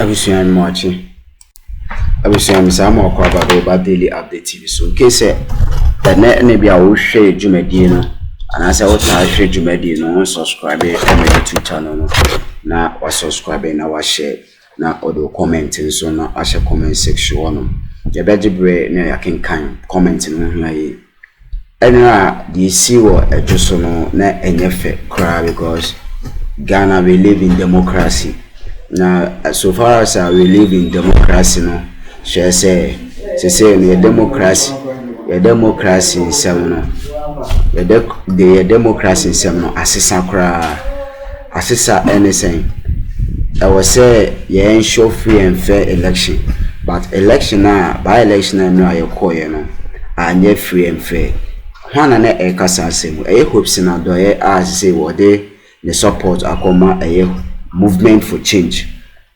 Abusuan Marchi. Abusuan Samo Kwaba Daily Update TV. So, in case the net maybe I will share Jumedino, and as I will share Jumedino, subscribe to my YouTube channel. Now, was subscribing, now share, now audio commenting, so now I shall comment section. The better break, now I can commenting on here. And now, the see what a just no, not any effect cry because Ghana we live in democracy. Now, so far as we live in democracy, no, she say the democracy in seven, the democracy in seven, assisa anything. I was say, ensure free and fair election, but election now, by election, no, I call you know, and yet free and fair. One and a casa say, Hopeson Adorye as say what they support Akroma movement for change.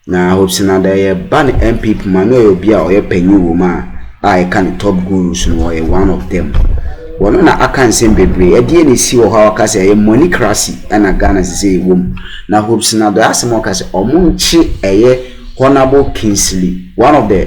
Now Hopeson Adorye ban MP Mano be a penny woman. I can top gurus no one of them. One na I can say baby, a DNA see how I can say a monocracy and a Ghana say womb. Now Hopeson Adorye as more case or munchi a honorable Kingsley, one of the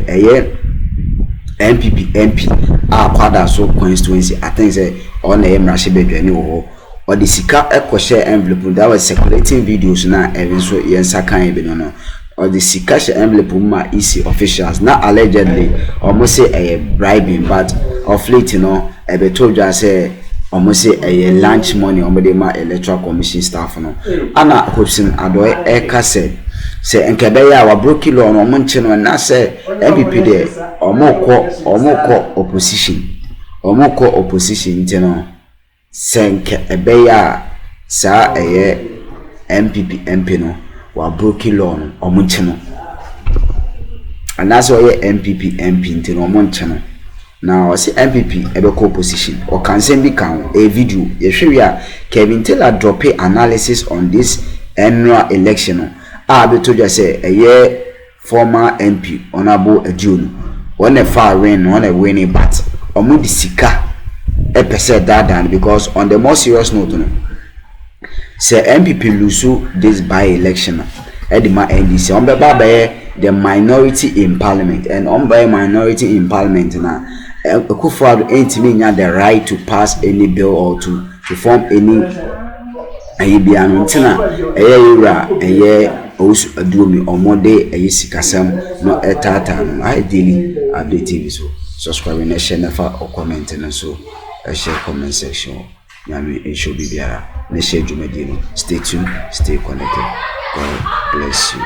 MP Kwada so constituency. I think say on the Âṛṛėst or the Sika Echo share envelope that was circulating videos now even so yensa kan be no or the Sika share envelope ma EC officials now allegedly almost say a bribing but of late you know e be told you say almost say a lunch money on the ma electoral commission staff no ana Hopeson Adorye eka say enkebeya wa broken law no monche no na say MPP there omoko opposition no senke ebeya sa MPP MP no wa broken law no omonche no anaso MPP MP ntino omonche no na o se MPP ebeko opposition o kan sem bi kan a video ye hwe a Kelvin drop analysis on this annual election no beto just say former MP honorable Adorye one a far win one a winning but omo di sika e pese that because on the more serious note no say MPP lose this by election at the NDC on be the minority in parliament and on by minority in parliament na Akufo-Addo ain't mean the right to pass any bill or to form any biano ntina era also Adorye or more day a sikasam no etata no I daily update TV so subscribe and share never or comment and so share comment section yami it should be there na share Jumedino stay tuned stay connected God bless you.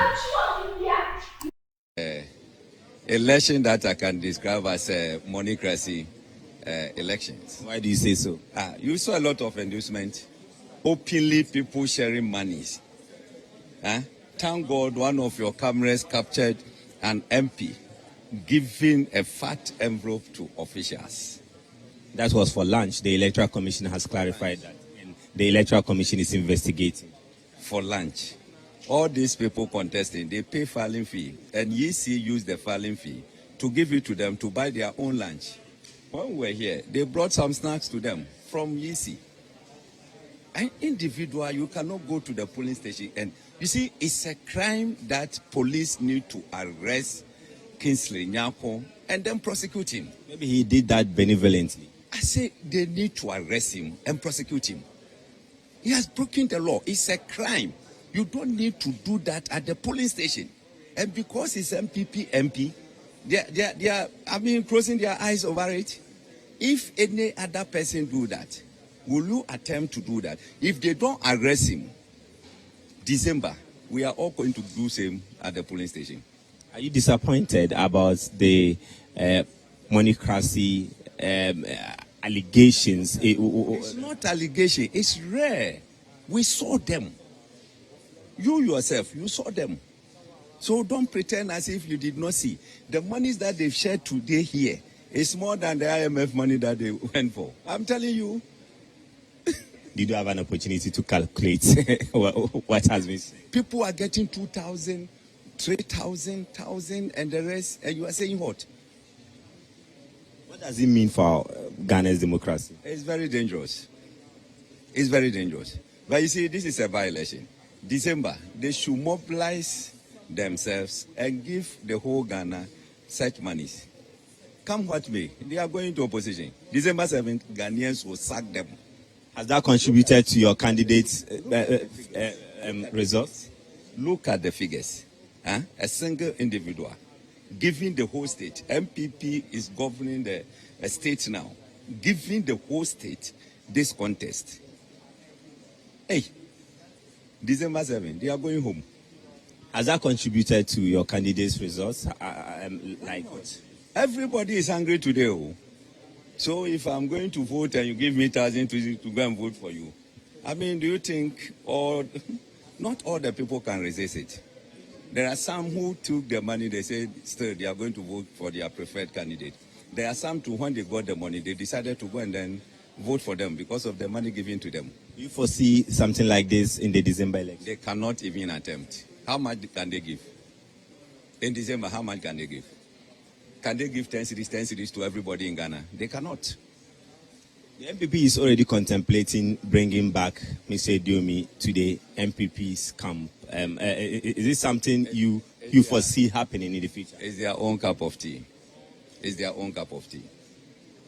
Election that I can describe as a monocracy elections. Why do you say so? You saw a lot of endorsement, openly people sharing monies. Thank God one of your cameras captured an MP giving a fat envelope to officials. That was for lunch. The Electoral Commission has clarified that. And the Electoral Commission is investigating. For lunch. All these people contesting, they pay filing fee. And EC use the filing fee to give it to them to buy their own lunch. When we were here, they brought some snacks to them from EC. An individual, you cannot go to the polling station. And you see, it's a crime that police need to arrest Kingsley Nyako and then prosecute him. Maybe he did that benevolently. I say they need to arrest him and prosecute him. He has broken the law. It's a crime. You don't need to do that at the polling station. And because it's MPP MP, they are closing their eyes over it. If any other person do that, will you attempt to do that? If they don't arrest him, December, we are all going to do same at the polling station. Are you disappointed about the monocracy allegations? It's not allegation. It's rare. We saw them. You yourself, you saw them. So don't pretend as if you did not see. The monies that they've shared today here is more than the IMF money that they went for. I'm telling you. Did you have an opportunity to calculate what has been said? People are getting 2,000, 3,000, 1,000, and the rest, and you are saying what? What does it mean for Ghana's democracy? It's very dangerous. It's very dangerous. But you see, this is a by-election. December, they should mobilize themselves and give the whole Ghana such monies. Come what may, they are going to opposition. December 7th, Ghanaians will sack them. Has that contributed to your candidate's results? Look at the figures. A single individual giving the whole state. MPP is governing the state now. Giving the whole state this contest. Hey, December 7th, they are going home. Has that contributed to your candidate's results? Like what? Everybody is angry today. Oh. So if I'm going to vote and you give me 1,000 to go and vote for you, I mean, do you think not all the people can resist it? There are some who took the money, they said still they are going to vote for their preferred candidate. There are some too, when they got the money, they decided to go and then vote for them because of the money given to them. Do you foresee something like this in the December election? They cannot even attempt. How much can they give? In December, how much can they give? Can they give 10 cities to everybody in Ghana? They cannot. The MPP is already contemplating bringing back Mr. Adorye to the MPP's camp. Is this something you foresee happening in the future? It's their own cup of tea. It's their own cup of tea.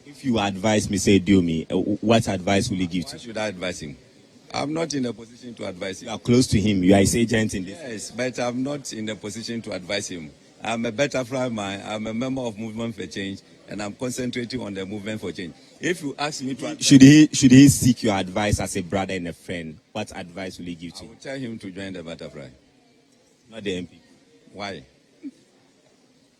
If you advise Mr. Adorye, what advice will you give to him? Why should I advise him? I'm not in a position to advise him. You are close to him. You are his agent in this. Yes, but I'm not in a position to advise him. I'm a butterfly man. I'm a member of Movement for Change, and I'm concentrating on the Movement for Change. If you ask me to advise, should he seek your advice as a brother and a friend, what advice will you give to him? I will tell him to join the butterfly. Not the MP. Why?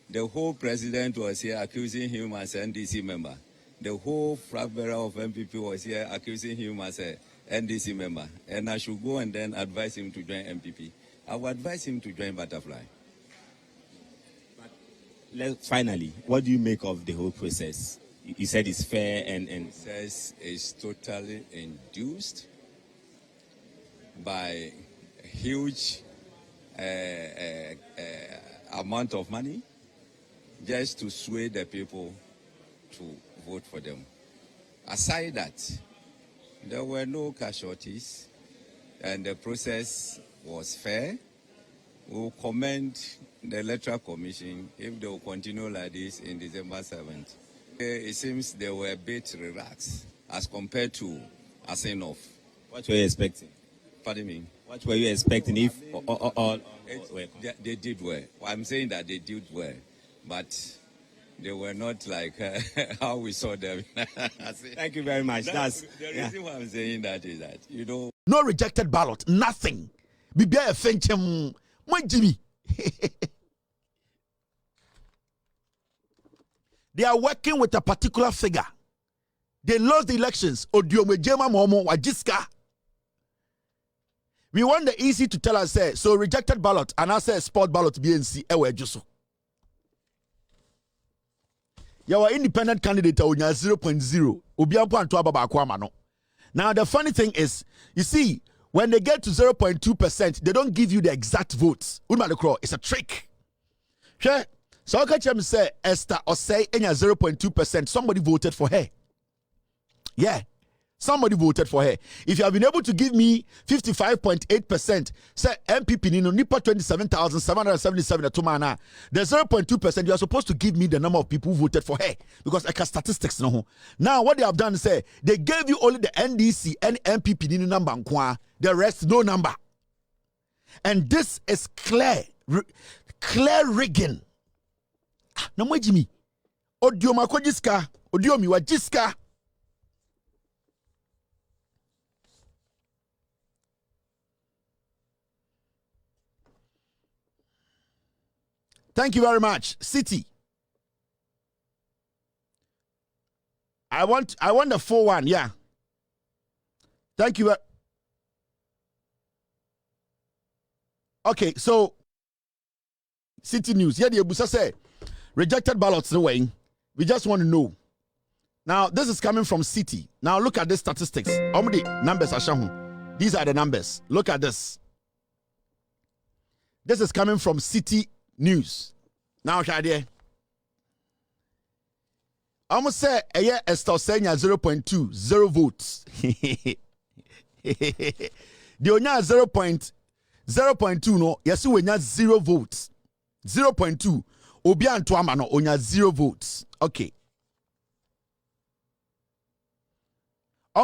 The whole president was here accusing him as an NDC member. The whole flag bearer of MPP was here accusing him as a NDC member. And I should go and then advise him to join MPP. I will advise him to join Butterfly. Finally, what do you make of the whole process? You said it's fair and... The process is totally induced by a huge amount of money just to sway the people to vote for them. Aside that, there were no casualties and the process was fair. We will commend the Electoral Commission if they will continue like this in December 7th. It seems they were a bit relaxed as compared to Asenov. What were you expecting? Pardon me? What were you expecting if all they did well? I'm saying that they did well, but they were not like how we saw them. Thank you very much. That's the reason why I'm saying that is that, you know. No rejected ballot, nothing. Bibia Fenchem, my Jimmy. They are working with a particular figure. They lost the elections. Odiomejema Momo Wajiska. We want the easy to tell us, say, so rejected ballot, and I say sport ballot BNC, ewe juso. Your independent candidate onya 0.0. Obiampo anto ababa akwama no. Now the funny thing is, you see, when they get to 0.2%, they don't give you the exact votes. It's a trick. Sure. So I say Esther or say enya 0.2%. Somebody voted for her. Yeah. Somebody voted for her. If you have been able to give me 55.8%, say MPP Nino Nipa 27,777 at Tumana, the 0.2%, you are supposed to give me the number of people who voted for her. Because I can statistics no. Now what they have done is say they gave you only the NDC and MPP Nino number, the rest no number. And this is clear rigging. No more Jimmy. Odio makojiska, odio miwajiska. Thank you very much. City. I want the full one, yeah. Thank you. Okay, so City News. Yeah, the Abusa say rejected ballots the way. We just want to know. Now, this is coming from City. Now look at the statistics. How many numbers are shown? These are the numbers. Look at this. This is coming from City News. Now, Shadi. I'm going to say a year Estosenia 0.2, 0 votes. The Onya 0.2 no yes we nya 0 votes. 0.2 obi anto ama no onya 0 votes. Okay.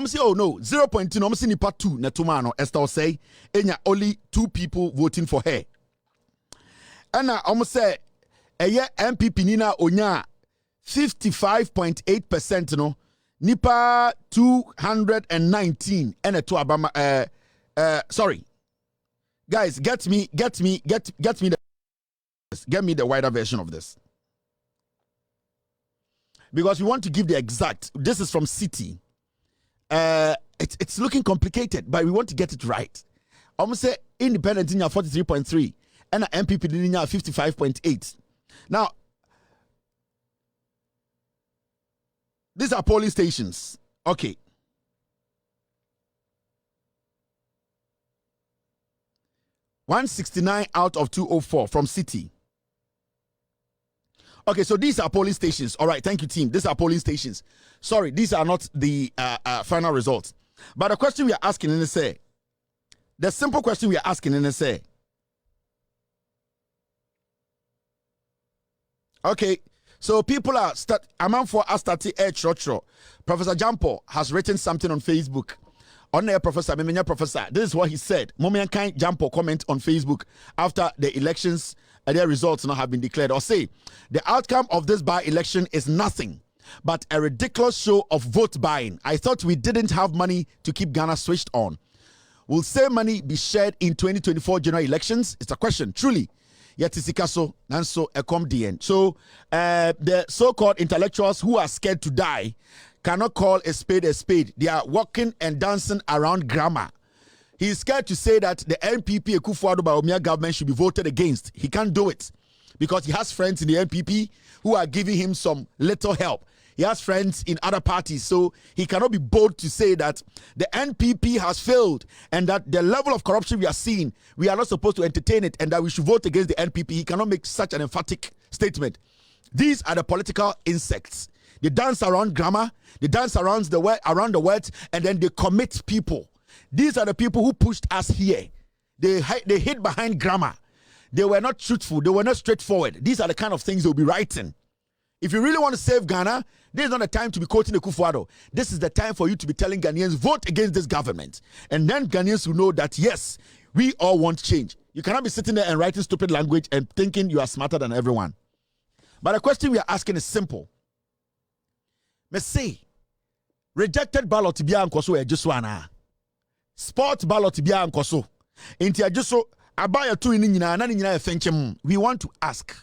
Say oh no 0.2 no say nipa 2 na tuma no Esther say enya only 2 people voting for her. And say eye MPP nina onya 55.8% no nipa 219 and a to Abama sorry. Guys, get me the wider version of this. Because we want to give the exact. This is from City. It's looking complicated, but we want to get it right. I'm say independent in 43.3 and MPP in 55.8. Now, these are polling stations. Okay. $169 out of 204 from City. Okay, so these are polling stations. All right, thank you, team. These are polling stations. Sorry, these are not the final results. But the question we are asking in the say, the simple question we are asking in the say, okay, so people are among for us starting Professor Jampo has written something on Facebook. On there, Professor, Professor, this is what he said. Momian can't jump or comment on Facebook after the elections and their results now have been declared. Or say, the outcome of this by-election is nothing but a ridiculous show of vote buying. I thought we didn't have money to keep Ghana switched on. Will say money be shared in 2024 general elections? It's a question, truly. Yatisikaso, Nanso, Ekom DN. So, the so-called intellectuals who are scared to die cannot call a spade a spade. They are walking and dancing around grammar. He is scared to say that the NPP Akufo-Addo Bawumia government should be voted against. He can't do it because he has friends in the NPP who are giving him some little help. He has friends in other parties, so he cannot be bold to say that the NPP has failed and that the level of corruption we are seeing, we are not supposed to entertain it and that we should vote against the NPP. He cannot make such an emphatic statement. These are the political insects. They dance around grammar, they dance around the words, and then they commit people. These are the people who pushed us here. They hid behind grammar. They were not truthful. They were not straightforward. These are the kind of things they'll be writing. If you really want to save Ghana, this is not the time to be quoting Akufo-Addo. This is the time for you to be telling Ghanaians, vote against this government. And then Ghanaians will know that, yes, we all want change. You cannot be sitting there and writing stupid language and thinking you are smarter than everyone. But the question we are asking is simple. Me say, rejected ballot biya nkoso ejiso ana. Sport ballot biya nkoso. Inti ejiso abaya tu ni nyina na ni nyina efenchem. We want to ask.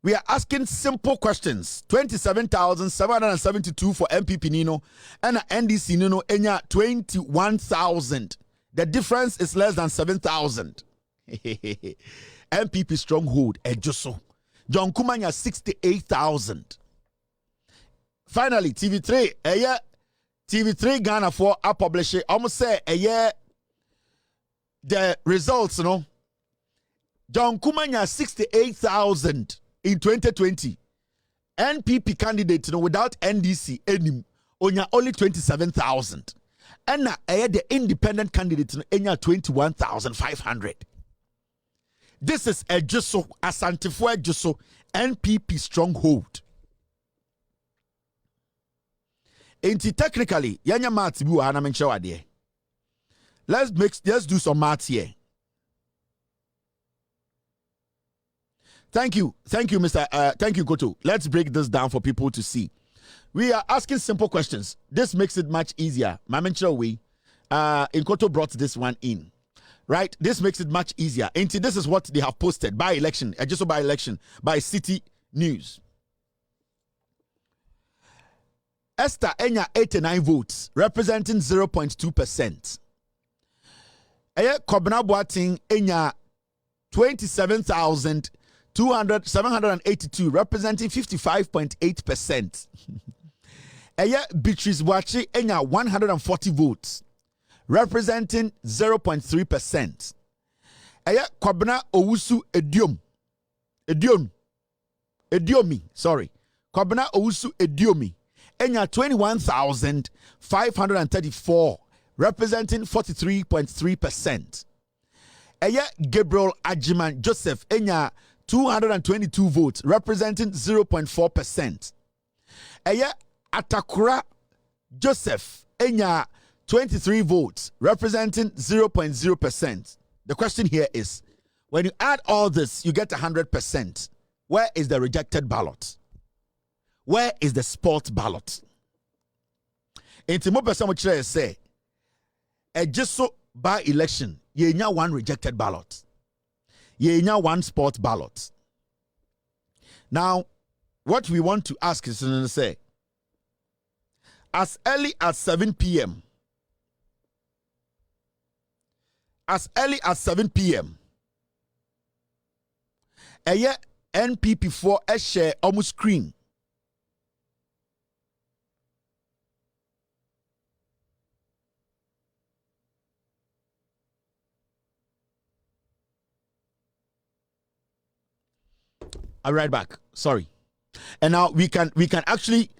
We are asking simple questions. 27,772 for MPP Nino and NDC Nino enya 21,000. The difference is less than 7,000. MPP stronghold ejiso. John Kumanya 68,000. Finally, TV3, TV3 Ghana for a publisher. Almost say the results, you know. John Kumanya 68,000 in 2020. NPP candidate, you know, without NDC, onya only 27,000. And now the independent candidate, you know, 21,500. This is a Jusso, a Santifo Jusso, NPP stronghold. Ain't technically, Yanya Matibu Anamenchawade. Let's do some maths here. Thank you, Mr. Thank you, Goto. Let's break this down for people to see. We are asking simple questions. This makes it much easier. Mamenchawi, Nkoto brought this one in. Right? This makes it much easier. And this is what they have posted by election, just by election, by City News. Esther Enya 89 votes, representing 0.2%. Kobna Boating Enya 27,782, representing 55.8%. Beatrice Boachi Enya 140 votes, representing 0.3%. Kobna Owusu Ediomi, sorry. Kobna Owusu Ediomi, Enya 21,534, representing 43.3%. Gabriel Ajiman Joseph enya 222 votes, representing 0.4%. Atakura Joseph enya 23 votes, representing 0.0%. The question here is, when you add all this, you get 100%. Where is the rejected ballot? Where is the sport ballot? Inti mo person mo kire say, just so by election, ye nya one rejected ballot. Ye nya one sport ballot. Now, what we want to ask is to say, as early as 7 p.m., NPP for a share almost screen. I'll be right back. Sorry. And now we can actually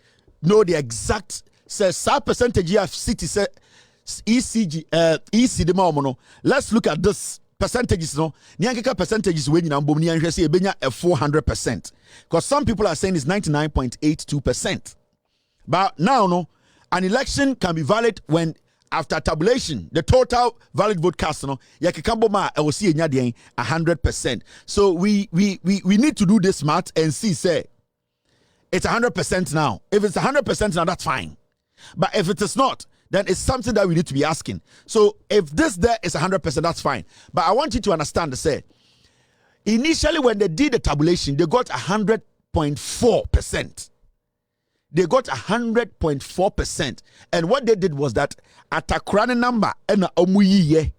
know the exact percentage of city ECG ECD mono. Let's look at this percentages. No, Nyankeka percentages when you know 400%. Because some people are saying it's 99.82%. But now, no, an election can be valid when after tabulation, the total valid vote cast, no, yakikamboma will see 100%. So we need to do this math and see, say, it's 100% now. If it's 100% now, that's fine. But if it is not, then it's something that we need to be asking. So if this there is 100%, that's fine. But I want you to understand, say, initially when they did the tabulation, they got 100.4%. They got 100.4%. And what they did was that Atakrane number and omuyi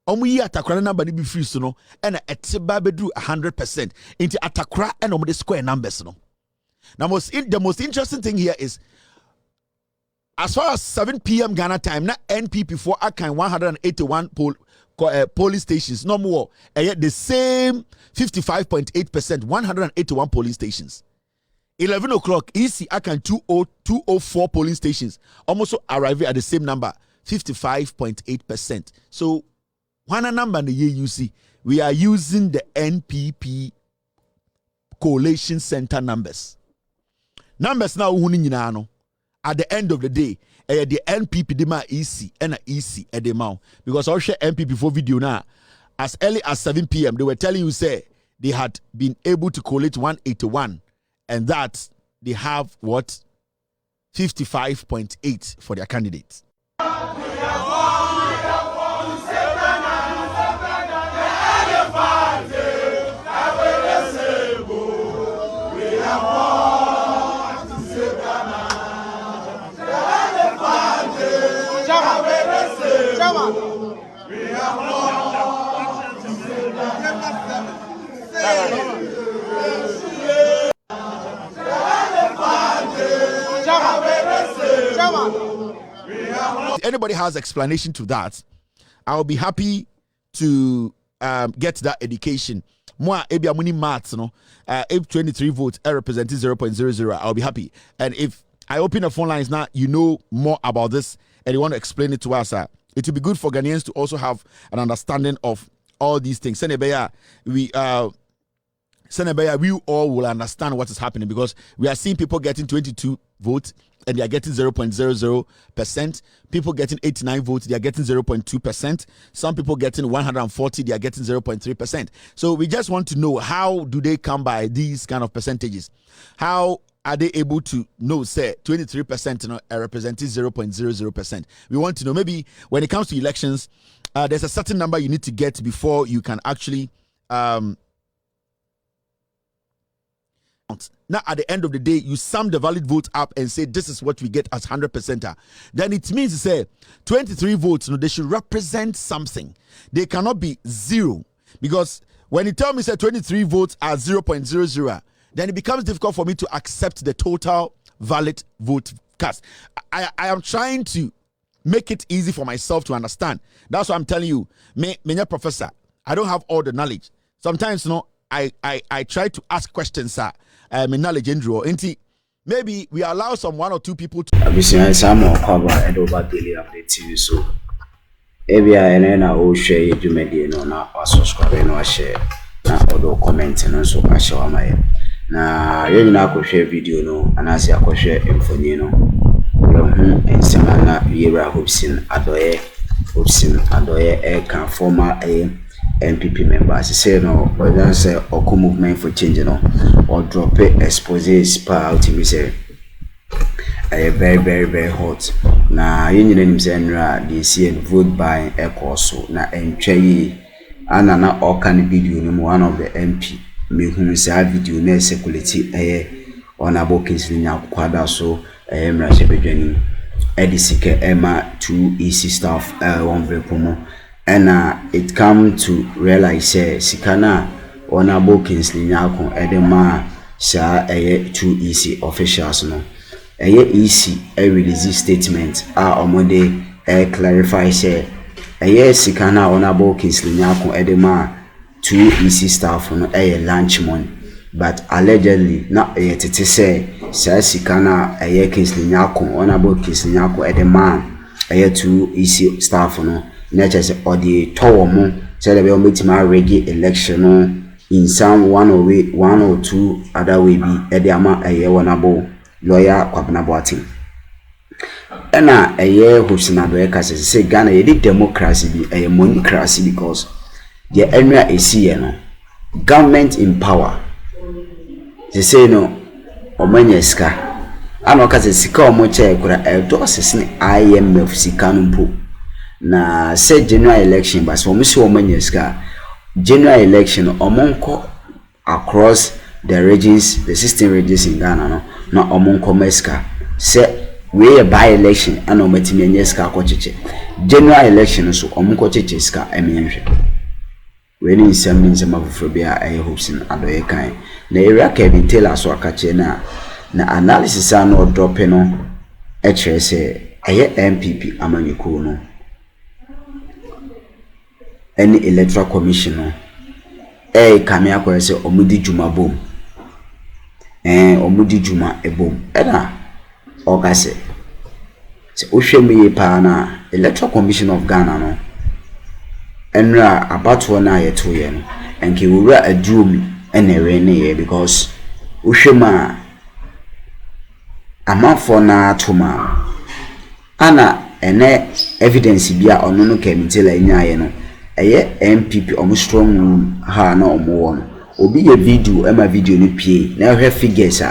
Atakrane number be free so no and etiba bedru 100% into Atakra and the square numbers no. Now the most interesting thing here is, as far as 7 p.m. Ghana time, na NPP for Akan 181 polling stations, no more. And yet the same 55.8%, 181 polling stations. 11 o'clock, EC Akan 204 polling stations, almost arriving at the same number, 55.8%. So, one number in the year you see, we are using the NPP Coalition Center numbers. Numbers now, at the end of the day, the NPP dema EC and EC at the amount, because I'll share NPP for video now. As early as 7 p.m., they were telling you, say, they had been able to collate 181, and that they have what? 55.8 for their candidates. If anybody has explanation to that, I'll be happy to get that education. Moi, if you have maths, no, if 23 votes are representing 0.00, I'll be happy. And if I open the phone lines now, you know more about this and you want to explain it to us, it will be good for Ghanaians to also have an understanding of all these things. Senebeya, we all will understand what is happening, because we are seeing people getting 22 votes and they are getting 0.00%. People getting 89 votes, they are getting 0.2%. Some people getting 140, they are getting 0.3%. So we just want to know, how do they come by these kind of percentages? How are they able to know, say, 23% representing 0.00%? We want to know, maybe when it comes to elections, there's a certain number you need to get before you can actually now at the end of the day, you sum the valid votes up and say this is what we get as 100%. Then it means to say 23 votes, they should represent something. They cannot be zero, because when you tell me say 23 votes are 0.00, then it becomes difficult for me to accept the total valid vote cast. I am trying to make it easy for myself to understand. That's why I'm telling you, me professor, I don't have all the knowledge. Sometimes, I try to ask questions, sir. My knowledge and draw. Maybe we allow some one or two people to. Abisi Samo cover head over daily update TV. So ebia ene na o share yedumedi no na o subscribe no share na o comment no so a share amaye na ye nyina akɔhwɛ video no anase akɔhwɛ mfoni no ensema na yera Hopeson Adorye can former MPP members say no or say Oko movement for change no or drop exposes out me say very hot na yin nim say nra dey see vote by ekoso na entwe ana na all can video no one of the MP me hu say video na circulate honorable Kesi nya kwada so mra shebedwani edisike ema 2 EC staff one very promo and it come to realize sikana honorable Kesi nya ko edema sha 2 EC officials no EC release statement omode clarify say sikana honorable Kesi nya ko edema 2 EC staff no lunch money but allegedly na tete say sikana Kesi nya ko honorable Kesi nya ko edema 2 EC staff no na say odi towo mo say the ometima reggae election no in some one or two other way be edema honorable lawyer Kwabena Boating ena Hopeson Adorye kase say Ghana yedi democracy be monocracy because the area is no government in power they say no omanya sika ano kase sika omoche kura doses ni IMF sika numpo na say general election but so msi omanya sika general election omonko across the regions the 16 regions in Ghana no na omonko meska say we by election ana omatimi enyeska akocheche general election so omonko cheche ska emenhwe we ni nsem afofobia Hopeson Adorye kan na area Kelvin so akache na analysis ano drop no kire say MPP amanyiko no any electoral commission no kame akwa say omudi juma bom omudi juma ebom na okase se ohwemi pa na electoral commission of Ghana no enra abato na yeto ye no enke wura aduomi enere ne ye because ohwema amafo na atoma ana ene evidence bia ono no kemitela nyaye no MPP omo strong room ha na omo won obi ye video ni pie na hwe figures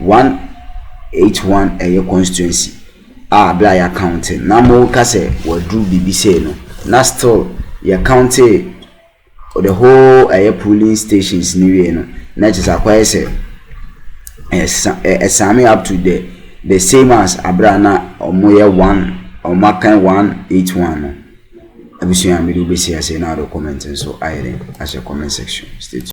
181 constituency bla ya counting na mo ka se wadu BBC no na still ya county the whole polling stations ni we no na just akwa say same up to the same as abrana omo ye 1 or makan 181 no. Abisuya mi do be say na do comment so I as a comment section. Stay tuned.